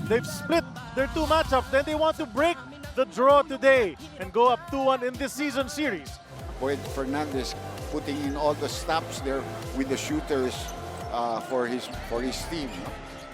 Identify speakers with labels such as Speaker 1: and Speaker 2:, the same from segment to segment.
Speaker 1: They've split their two matchups. Then they want to break the draw today and go up 2-1 in this season series.
Speaker 2: Boyd Fernandez putting in all the stops there with the shooters for his team.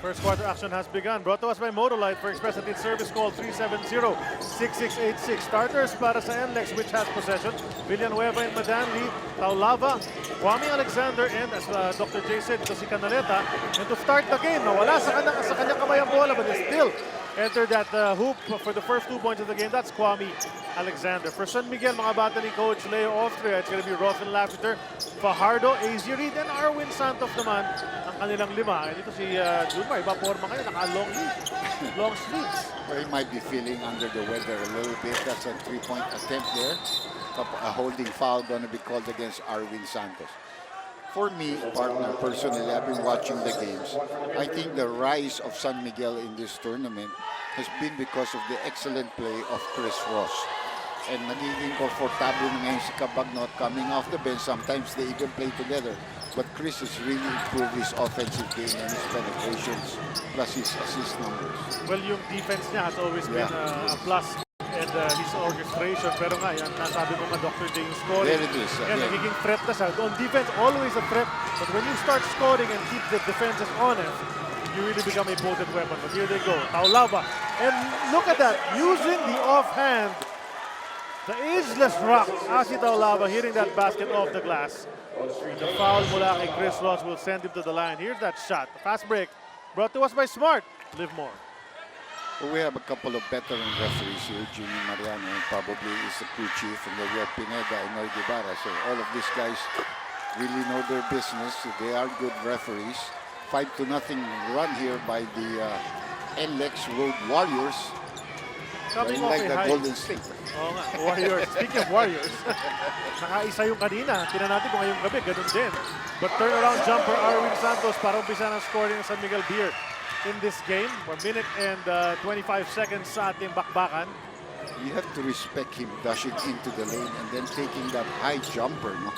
Speaker 1: First quarter action has begun. Brought to us by Motolite for Express and Service call 370-6686. Starters para sa NLEX which has possession. Villanueva and Madanli, Taulava, Kwame Alexander, and as Dr. J said, ito si Canaleta. And to start the game, nawala sa kanyang kamay ang bola but they still entered that hoop for the first 2 points of the game. That's Kwame Alexander. For San Miguel, mga bata ni Coach Leo Austria, it's going to be Rossin Lassiter, Fajardo, AZ Reed, and Arwin Santos naman ang kanilang lima. And ito si Junmar, iba forma ngayon, naka-long sleeves.
Speaker 2: Well, he might be feeling under the weather a little bit. That's a 3-point attempt there. A holding foul going to be called against Arwin Santos. For me, partner, personally, I've been watching the games. I think the rise of San Miguel in this tournament has been because of the excellent play of Chris Ross. And nagiging komportable ngayon si Cabagnot coming off the bench. Sometimes they even play together. But Chris has really improved his offensive game and his penetrations, plus his assist numbers.
Speaker 1: Well, yung defense niya has always been a plus. And his orchestration, pero nga, yan, nasabi mo nga Dr. J yung scoring.
Speaker 2: There it is.
Speaker 1: Yan, nagiging threat na siya. On defense, always a threat. But when you start scoring and keep the defenses honest, you really become a potent weapon. But here they go, Taulava. And look at that, using the offhand, the ageless rock, Asi Taulava hitting that basket off the glass. The foul mula kay Chris Ross will send him to the line. Here's that shot. Fast break, brought to us by Smart. Live more.
Speaker 2: Well, we have a couple of veteran referees here. Jimmy Mariano probably is the crew chief, and then we have Pineda and Noy Guevara. So all of these guys really know their business. They are good referees. 5-0 run here by the NLEX Road Warriors.
Speaker 1: Coming
Speaker 2: like the
Speaker 1: high.
Speaker 2: Golden State.
Speaker 1: Oo nga, Warriors. Speaking of Warriors, nakaisa yung kanina. Tingnan natin kung ngayong gabi, ganun din. But turnaround jumper, Arwin Santos para umpisa ng scoring ng San Miguel Beer in this game. 1 minute and 25 seconds sa ating bakbakan.
Speaker 2: You have to respect him dashing into the lane and then taking that high jumper. No?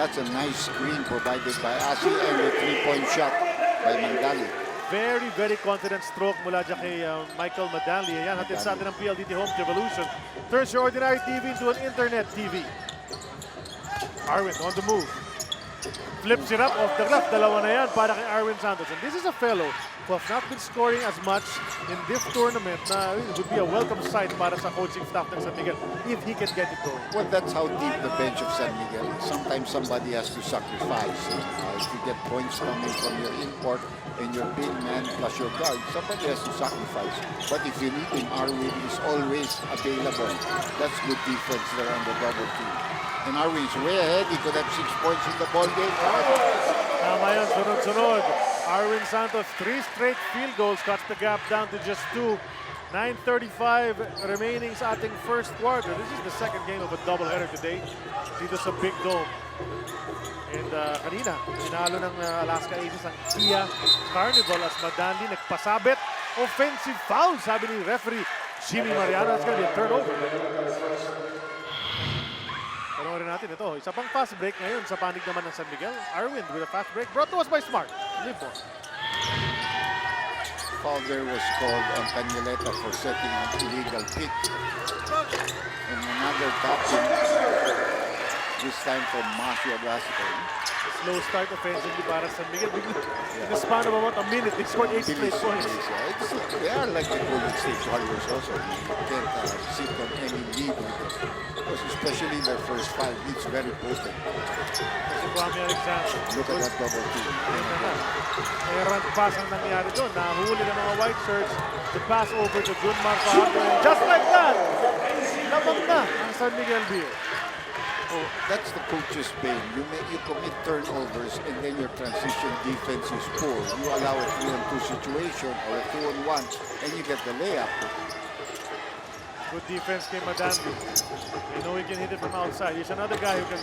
Speaker 2: That's a nice screen provided by Asi and a 3-point shot by Mandali.
Speaker 1: Very, very confident stroke mula dyan kay Michael Madanli. Ayan, hatid sa atin ng PLDT Home Revolution. Turns your ordinary TV into an internet TV. Arwin on the move. Flips it up off the glass. Dalawa na yan para kay Arwin Santos. And this is a fellow who has not been scoring as much in this tournament. It would be a welcome sight para sa coaching staff ng San Miguel if he can get it going.
Speaker 2: Well, that's how deep the bench of San Miguel is. Sometimes somebody has to sacrifice. If you get points coming from your import and your big man plus your guard, somebody has to sacrifice. But if you need him, Arwin is always available. That's good defense there on the double team. And Arwin's way ahead. He could have 6 points in the ball game.
Speaker 1: Tama yan, sunod-sunod. Arwin Santos, 3 straight field goals, cuts the gap down to just 2. 9:35 remaining sa ating first quarter. This is the second game of a doubleheader today dito sa Big Dome. And kanina, pinalo ng Alaska Aces ang Kia Carnival as Madanli nagpasabit. Offensive foul, sabi ni referee Jimmy Mariano. That's gonna be a turnover. Panoorin natin ito. Isa pang fast break ngayon sa panig naman ng San Miguel. Arwin with a fast break brought to us by Smart. Live more.
Speaker 2: Foul there was called on Canaleta for setting an illegal pick. And another tapping, this time from Mafia Blasco.
Speaker 1: Slow start offensively para San Miguel. In the span of about a minute, they scored 8 straight points.
Speaker 2: They are like the Golden State Warriors also. You can't sit on any lead with them. Because especially their first 5, it's very potent.
Speaker 1: Kasi Kwame Alexander.
Speaker 2: Look at that double team.
Speaker 1: Errant pass ang nangyari doon. Nahuli ng mga white shirts. The pass over to Junmar Fajardo. And just like that, lamang na ang San Miguel Beer.
Speaker 2: Oh, that's the coach's pain. You commit turnovers and then your transition defense is poor. You allow a 3-on-2 situation or a 2-on-1 and you get the layup.
Speaker 1: Good defense kay Madanli. They know he can hit it from outside. He's another guy who can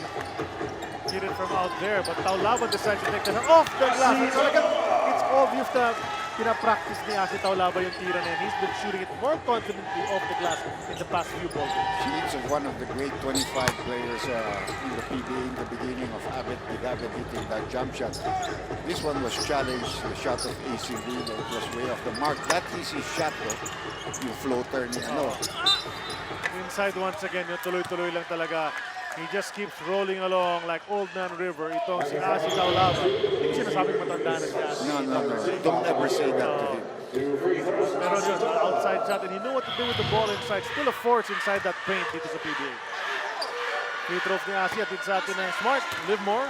Speaker 1: hit it from out there. But Taulava decides to take the shot off the glass. It's obvious that pinapractice ni Asi Taulava yung tira na yan. He's been shooting it more confidently off the glass in the past few ball games.
Speaker 2: She's one of the great 25 players in the PBA in the beginning of Abed hitting that jump shot. This one was challenged, the shot of AC Reed, it was way off the mark. That easy shot though, yung floater ni ano.
Speaker 1: Inside once again, yung tuloy-tuloy lang talaga. He just keeps rolling along like Old Man River. Itong si Asi Taulava. Hindi sinasabing matanda na si Asi.
Speaker 2: No. Don't ever say that to him.
Speaker 1: Pero just an outside shot, and he knew what to do with the ball inside. Still a force inside that paint dito sa PBA. Free throws ni Asi at sa atin ng Smart. Live more.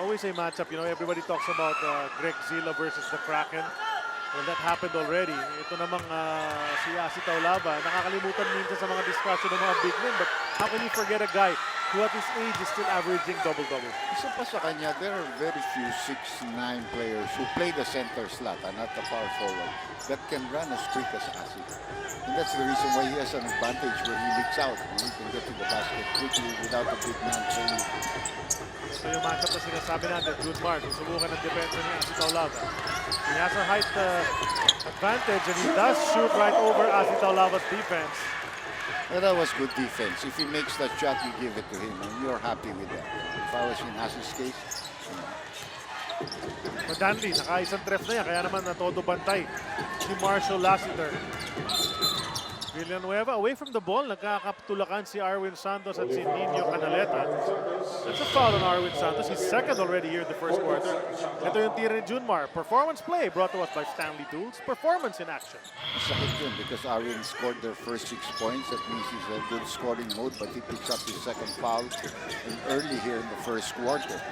Speaker 1: Always a matchup, you know, everybody talks about Greg Zilla versus the Kraken. Well, that happened already. Ito namang si Asi Taulava. Nakakalimutan minsan sa mga discussion ng mga big men, but how can you forget a guy who at his age is still averaging double-double?
Speaker 2: Isa pa sa kanya, there are very few 6'9" players who play the center slot and not the power forward that can run as quick as Asi. And that's the reason why he has an advantage where he leaks out. He can get to the basket quickly without a big man trailing.
Speaker 1: So yung matchup na sinasabi natin, June Mark, susubukan ng depensa ni Asi Taulava. He has a height advantage and he does shoot right over Asi Taulava's defense.
Speaker 2: Well, that was good defense. If he makes that shot, you give it to him and you're happy with that. If I was in Asi's case,
Speaker 1: Madanli, naka-isang tref na yan, kaya naman natodo bantay si Marshall Lassiter. Villanueva away from the ball, nagkakaptulakan si Arwin Santos at si Nino Canaleta. That's a foul on Arwin Santos. He's second already here in the first quarter. Ito yung tira ni Junmar. Performance play brought to us by Stanley Tools. Performance in action.
Speaker 2: masakit yun because Arwin scored their first 6 points. That means he's in a good scoring mode, but he picks up his second foul and early here in the first quarter.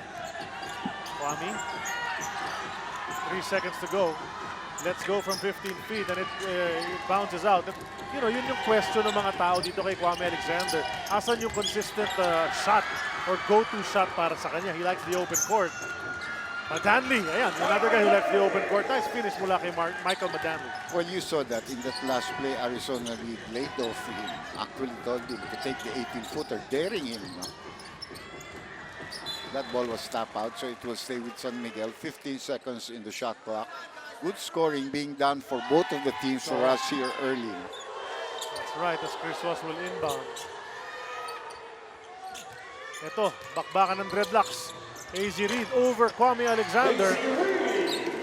Speaker 1: Kwame, 3 seconds to go. Let's go from 15 feet and it bounces out. You know, yun yung question ng mga tao dito kay Kwame Alexander. Asan yung consistent shot or go-to shot para sa kanya? He likes the open court. Madanli, ayan, another guy who likes the open court. Nice finish mula kay Michael Madanli.
Speaker 2: Well, you saw that in that last play, Arizona Reed laid off him. Actually told him to take the 18-footer, daring him. No? That ball was tapped out, so it will stay with San Miguel. 15 seconds in the shot clock. Good scoring being done for both of the teams for us here early.
Speaker 1: That's right, as Chris Ross will inbound. Ito, bakbakan ng dreadlocks. AZ Reed over Kwame Alexander.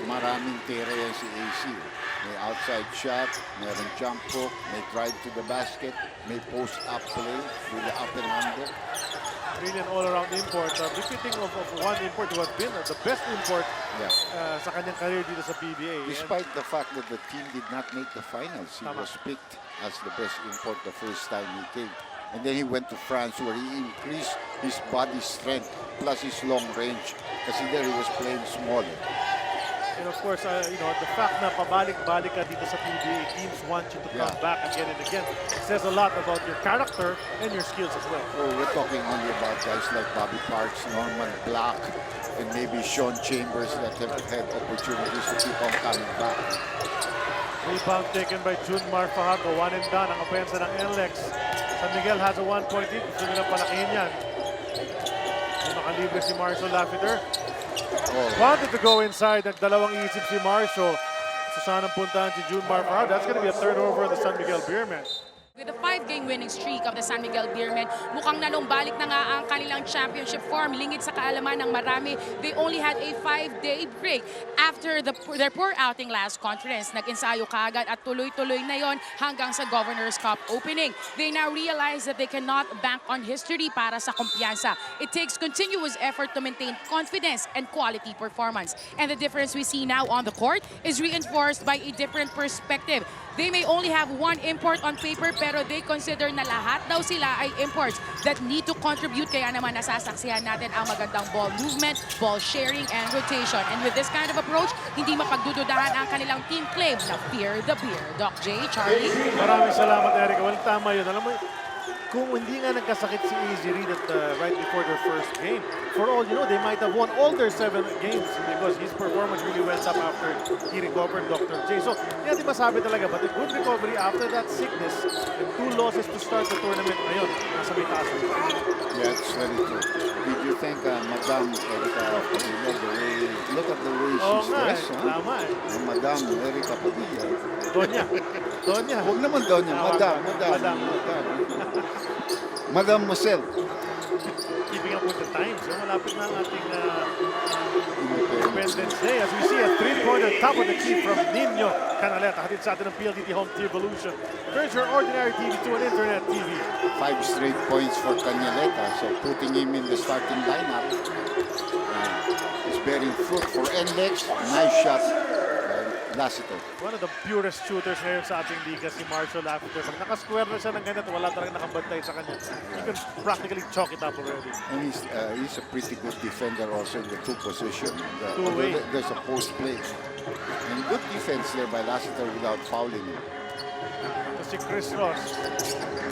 Speaker 2: Maraming tira yan si AC. May outside shot, mayroong jump hook, may drive to the basket, may post-up play with the up and under.
Speaker 1: Really an all-around import. Befitting of one import who has been the best import sa kanyang career dito sa PBA.
Speaker 2: Despite the fact that the team did not make the finals, he was picked as the best import the first time he came. And then he went to France where he increased his body strength plus his long range. Kasi there he was playing smaller.
Speaker 1: And of course, you know, the fact na pabalik-balik ka dito sa PBA, teams want you to come back again and again. It says a lot about your character and your skills as well.
Speaker 2: Oh, we're talking only about guys like Bobby Parks, Norman Black, and maybe Sean Chambers that have had opportunities to keep on coming back.
Speaker 1: Rebound taken by Junmar Fajardo. One and done ang opensa ng NLEX. San Miguel has a 1-point lead. Gusto nilang palakihin yan. Yung nakalibre si Marshall Lassiter. Wanted to go inside. Nagdalawang isip si Marshall. So sanang puntahan si Junmar Fajardo. That's going to be a turnover on the San Miguel Beermen.
Speaker 3: With the 5-game winning streak of the San Miguel Beermen, mukhang nalumbalik na nga ang kanilang championship form. Lingid sa kaalaman ng marami, they only had a 5-day break after their poor outing last conference. Nag-ensayo kaagad at tuloy-tuloy na yon hanggang sa Governor's Cup opening. They now realize that they cannot bank on history para sa kumpiyansa. It takes continuous effort to maintain confidence and quality performance. And the difference we see now on the court is reinforced by a different perspective. They may only have one import on paper pero they consider na lahat daw sila ay imports that need to contribute. Kaya naman nasasaksihan natin ang magandang ball movement, ball sharing, and rotation. And with this kind of approach, hindi mapagdududahan ang kanilang team claim na fear the beer. Doc J, Charlie.
Speaker 1: Maraming salamat, Erica. Well, tama yun. Alam mo, kung hindi nga nagkasakit si AZ Reed at right before their first game, for all you know, they might have won all their 7 games because his performance really went up after he recovered Dr. J. So, hindi natin masabi talaga, but a good recovery after that sickness and 2 losses to start the tournament ngayon. Nasa may taas.
Speaker 2: Yeah, it's very true. Did you think Madam Erika Padilla, look at the way
Speaker 1: Oo
Speaker 2: she's
Speaker 1: nga,
Speaker 2: dressed. Huh?
Speaker 1: tama eh.
Speaker 2: Madam Erika Padilla.
Speaker 1: Donya. Donya.
Speaker 2: Huwag naman daw niya. Madam. Madam Marcel.
Speaker 1: Keeping up with the times. Malapit na ang ating Independence Day. As we see a three-pointer top of the key from Nino Canaleta. Hatid sa atin ng PLDT Home Tier Evolution. Turns your ordinary TV to an internet TV.
Speaker 2: 5 straight points for Canaleta. So putting him in the starting lineup is bearing fruit for NLEX. Nice shot. Lassiter.
Speaker 1: One of the purest shooters ngayon sa ating liga, si Marshall Lassiter. Pag nakasquare na siya ng ganyan, wala talagang nakabantay sa kanya. You can practically chalk it up already.
Speaker 2: And he's a pretty good defender also in the two position.
Speaker 1: Two-way.
Speaker 2: There's a post play. And good defense there by Lassiter without fouling him.
Speaker 1: Ito si Chris Ross.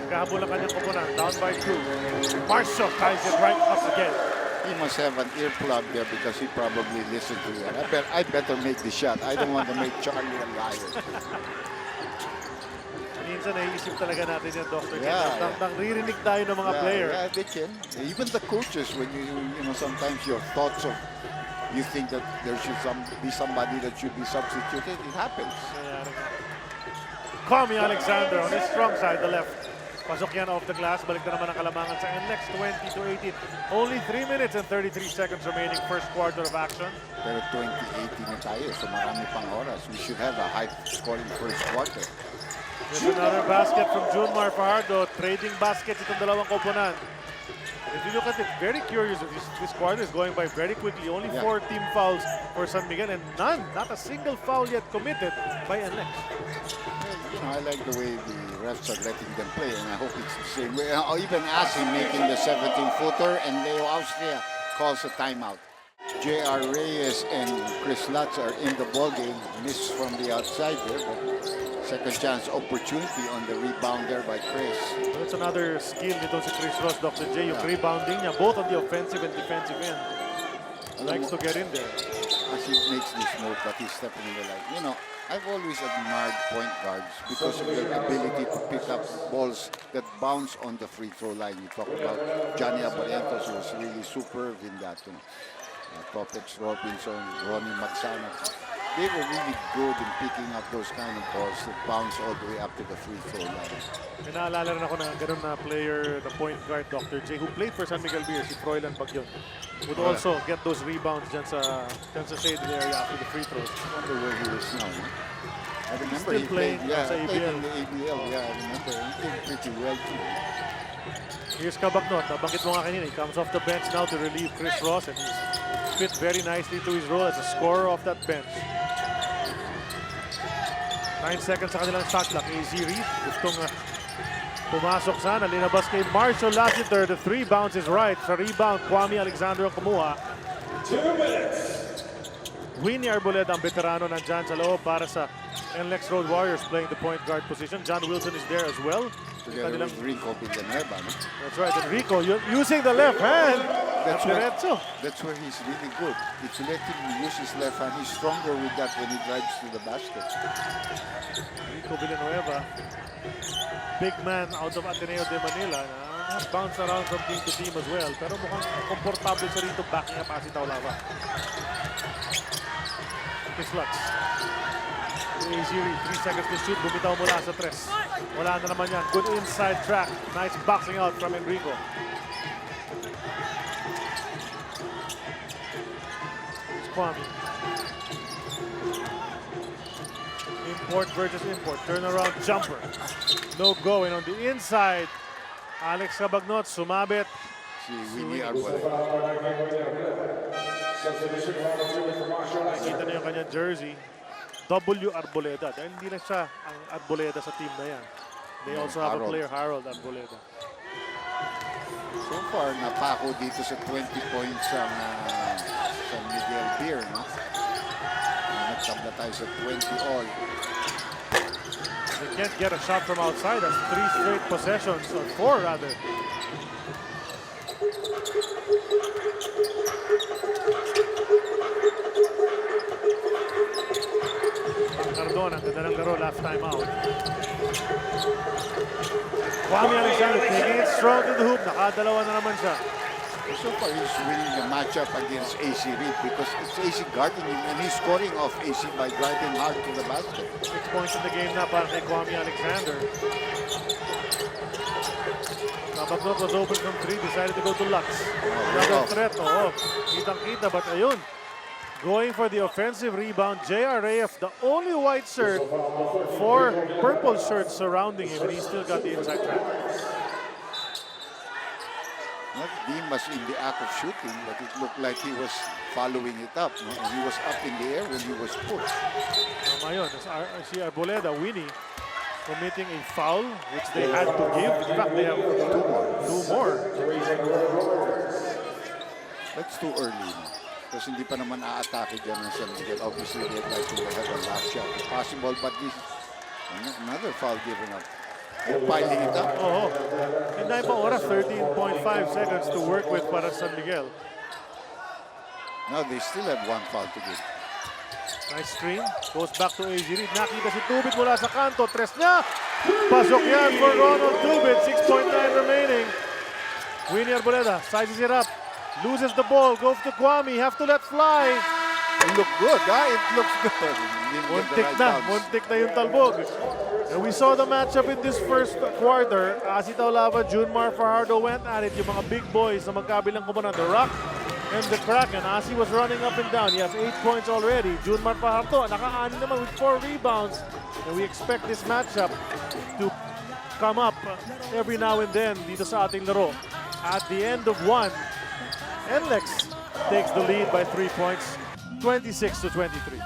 Speaker 1: Kahabol ang kanyang koponan. Down by 2. Marshall ties it right up again.
Speaker 2: He must have an earplug there because he probably listened to that. I better make the shot. I don't want to make Charlie a liar.
Speaker 1: Minsan naiisip talaga natin yan, Dr.
Speaker 2: Yeah,
Speaker 1: Ririnig tayo ng mga player.
Speaker 2: Yeah, they can. Even the coaches, when you know, sometimes your thoughts of, you think that there should be somebody that should be substituted, it happens.
Speaker 1: Kwame Alexander on his strong side, the left. Pasok yan off the glass. Balik na naman ang kalamangan sa NLEX, 20-18. Only 3 minutes and 33 seconds remaining first quarter of action.
Speaker 2: Pero 2018 na tayo, so marami pang oras. We should have a high-scoring first quarter.
Speaker 1: There's another basket from Junmar Fajardo. Trading baskets itong dalawang koponan. If you look at it, very curious. This quarter is going by very quickly. Only 4 team fouls for San Miguel and none, not a single foul yet committed by NLEX.
Speaker 2: You know, I like the way the refs are letting them play, and I hope it's the same way. Even Asi making the 17-footer, and Leo Austria calls a timeout. J.R. Reyes and Chris Lutz are in the ballgame. Miss from the outside there, but second chance opportunity on the rebound there by Chris.
Speaker 1: That's another skill nito si Chris Ross, Dr. J. Yung rebounding niya, both on the offensive and defensive end. Likes to get in there.
Speaker 2: As he makes this move, but he's stepping in the line. You know, I've always admired point guards because of their ability to pick up balls that bounce on the free throw line. You talk about Johnny Abarientos, who was really superb in that. You know, Topex Robinson, Ronnie Magsana. They were really good in picking up those kind of balls that bounce all the way up to the free throw line.
Speaker 1: May naalala rin ako ng ganun na player, the point guard, Dr. J, who played for San Miguel Beer, si Froilan Bagyon. Would also get those rebounds dyan sa shaded area after the free throws.
Speaker 2: I wonder where he is now. Huh? I remember
Speaker 1: Still
Speaker 2: he played,
Speaker 1: sa
Speaker 2: played
Speaker 1: ABL.
Speaker 2: in the ABL. Yeah, I remember. He did pretty well too.
Speaker 1: Here's Cabagnot. Nabanggit mo nga kanina. He comes off the bench now to relieve Chris Ross and he's fit very nicely to his role as a scorer off that bench. 9 seconds sa kanilang shot clock. Easy read. Gustong pumasok sana. Linabas kay Marshall Lassiter. The 3 bounces right. Sa rebound, Kwame Alexander ang kumuha.
Speaker 4: 2 minutes.
Speaker 1: Winnie Arboleda, ang veterano, nandyan sa loob para sa NLEX Road Warriors playing the point guard position. John Wilson is there as well.
Speaker 2: Together with Rico Villanueva. No?
Speaker 1: That's right. And Rico using the left hand.
Speaker 2: That's
Speaker 1: where
Speaker 2: he's really good. It's let him use his left hand. He's stronger with that when he drives to the basket.
Speaker 1: Rico Villanueva, big man out of Ateneo de Manila. Bounce around from team to team as well. Pero mukhang komportable siya rito backing up si Taulava. Chris Lutz. Easy read. 3 seconds to shoot. Bumitaw mula sa 3. Wala na naman yan. Good inside track. Nice boxing out from Enrico. It's Kwame. Import versus import. Turnaround jumper. No going on the inside. Alex Cabagnot sumabit.
Speaker 2: Si Winnie Arboleda.
Speaker 1: Nakikita na yung kanyang jersey. W. Arboleda. Dahil hindi lang siya ang Arboleda sa team na yan. They also have a player, Harold Arboleda.
Speaker 2: So far, napako dito sa 20 points ang San Miguel Beer. No? Nagtabla tayo sa 20 all.
Speaker 1: They can't get a shot from outside. That's 3 straight possessions, or 4 rather. Cardona, ganda ng laro last time out. Kwame Alexander taking it strong to the hoop. Nakadalawa na naman siya.
Speaker 2: So far, he's winning the matchup against AC Reed because it's AC guarding him and he's scoring off AC by driving hard to the basket.
Speaker 1: 6 points in the game na para kay Kwame Alexander. Kabagnot was open from 3, decided to go to Lux. Another threat, kitang-kita, but ayun. Going for the offensive rebound, JRAF, the only white shirt, 4 purple shirts surrounding him, and he still got the inside track.
Speaker 2: Not Dimas in the act of shooting, but it looked like he was following it up. No? And he was up in the air when he was pushed.
Speaker 1: Tama yun. Si Arboleda, Winnie, committing a foul, which they had to give. In fact, they have 2 more.
Speaker 2: That's too early. No? Kasi hindi pa naman a-atake dyan ng San Miguel. Obviously, they'd like to have a last shot. Possible, but this another foul given up. They're piling it up.
Speaker 1: Hindi pa oras, 13.5 seconds to work with para San Miguel.
Speaker 2: Now they still have 1 foul to give.
Speaker 1: Nice screen. Goes back to AZ Reed. Nakita si Tubit mula sa kanto. Tres niya. Pasok yan for Ronald Tubit. 6.9 remaining. Winnie Arboleda sizes it up. Loses the ball. Goes to Kwame. Have to let fly.
Speaker 2: It looked good, huh? It looks good.
Speaker 1: Muntik na yung talbog. And we saw the matchup in this first quarter. Asi Taulava, Junmar Fajardo went at it. Yung mga big boys na magkabilang kumanan. The Rock and the Kraken. Asi was running up and down. He has 8 points already. Junmar Fajardo, naka-ani naman with 4 rebounds. And we expect this matchup to come up every now and then dito sa ating laro. At the end of 1, NLEX takes the lead by 3 points, 26-23.